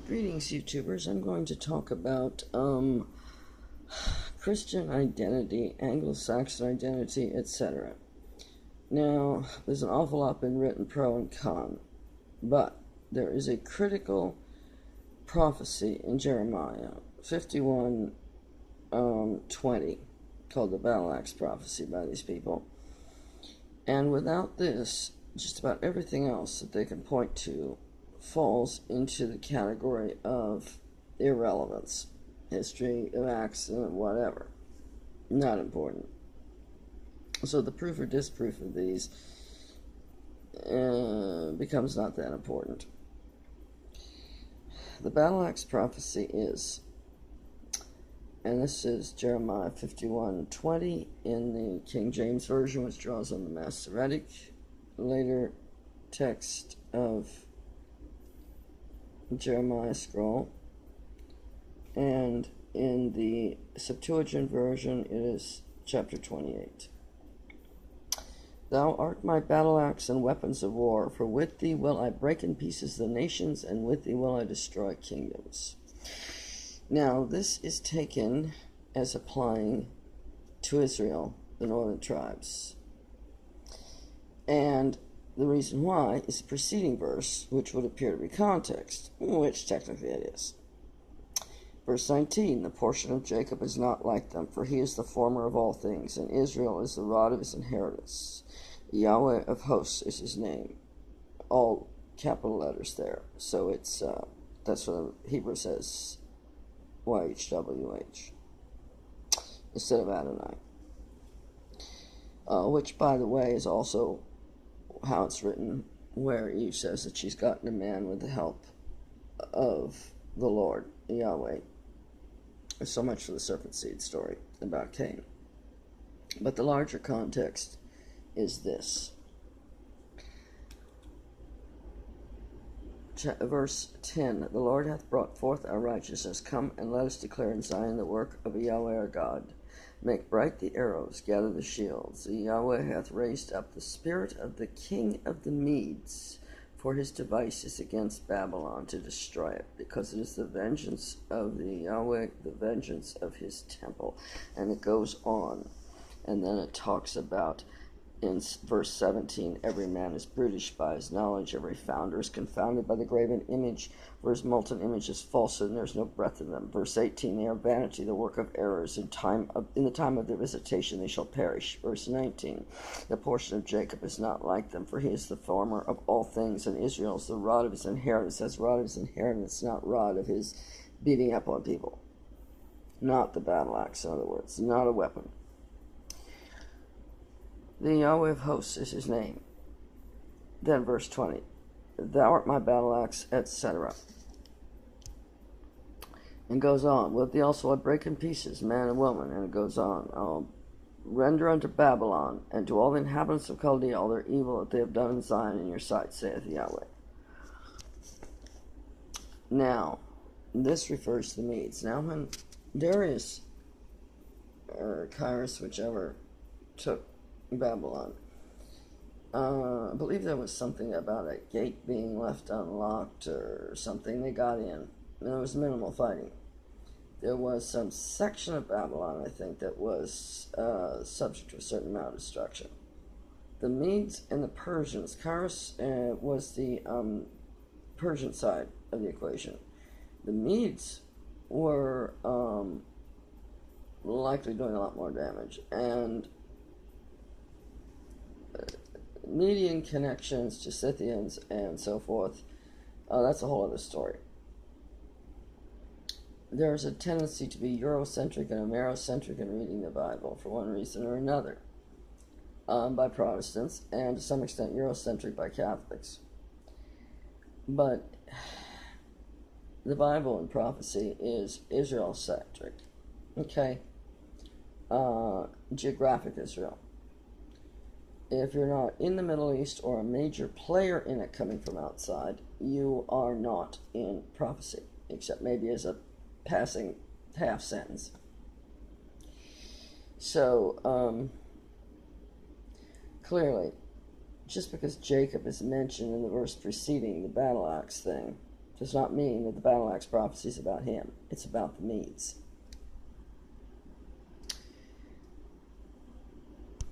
Greetings, YouTubers. I'm going to talk about Christian identity, Anglo-Saxon identity, etc. Now, there's an awful lot been written pro and con, but there is a critical prophecy in Jeremiah 51:20 called the Battle Axe prophecy by these people. And without this, just about everything else that they can point to falls into the category of irrelevance. History, of accident, whatever. Not important. So the proof or disproof of these becomes not that important. The Battle Axe prophecy is, and this is Jeremiah 51:20 in the King James Version, which draws on the Masoretic later text of Jeremiah scroll, and in the Septuagint version it is chapter 28. Thou art my battle axe and weapons of war, for with thee will I break in pieces the nations, and with thee will I destroy kingdoms. Now this is taken as applying to Israel, the northern tribes, and the reason why is the preceding verse, which would appear to be context, which technically it is. Verse 19, the portion of Jacob is not like them, for he is the former of all things, and Israel is the rod of his inheritance. Yahweh of hosts is his name. All capital letters there. So it's, that's what the Hebrew says, YHWH, instead of Adonai. Which, by the way, is also how it's written, where Eve says that she's gotten a man with the help of the Lord, Yahweh. So much for the serpent seed story about Cain. But the larger context is this. Verse 10, the Lord hath brought forth our righteousness. Come and let us declare in Zion the work of Yahweh our God. Make bright the arrows, gather the shields. The Yahweh hath raised up the spirit of the king of the Medes, for his device is against Babylon to destroy it, because it is the vengeance of the Yahweh, the vengeance of his temple. And it goes on, and then it talks about, in verse 17, every man is brutish by his knowledge, every founder is confounded by the graven image, for his molten image is falsehood, and there is no breath in them. Verse 18, they are vanity, the work of errors. In the time of their visitation they shall perish. Verse 19, the portion of Jacob is not like them, for he is the former of all things, and Israel is the rod of his inheritance. That's rod of his inheritance, not rod of his beating up on people. Not the battle axe, in other words, not a weapon. The Yahweh of hosts is his name. Then verse 20, thou art my battle axe, etc. And goes on, with thee also I break in pieces man and woman, and it goes on, I'll render unto Babylon and to all the inhabitants of Chaldea all their evil that they have done in Zion in your sight, saith Yahweh. Now, this refers to the Medes. Now when Darius, or Cyrus, whichever, took Babylon, I believe there was something about a gate being left unlocked or something. They got in. There was minimal fighting. There was some section of Babylon, I think, that was subject to a certain amount of destruction. The Medes and the Persians. Cyrus was the Persian side of the equation. The Medes were likely doing a lot more damage, and Median connections to Scythians and so forth, that's a whole other story. There's a tendency to be Eurocentric and Amerocentric in reading the Bible for one reason or another, by Protestants, and to some extent Eurocentric by Catholics. But the Bible and prophecy is Israel-centric, okay? Geographic Israel. If you're not in the Middle East or a major player in it coming from outside, you are not in prophecy, except maybe as a passing half sentence. So, clearly, just because Jacob is mentioned in the verse preceding the battle axe thing does not mean that the battle axe prophecy is about him. It's about the Medes.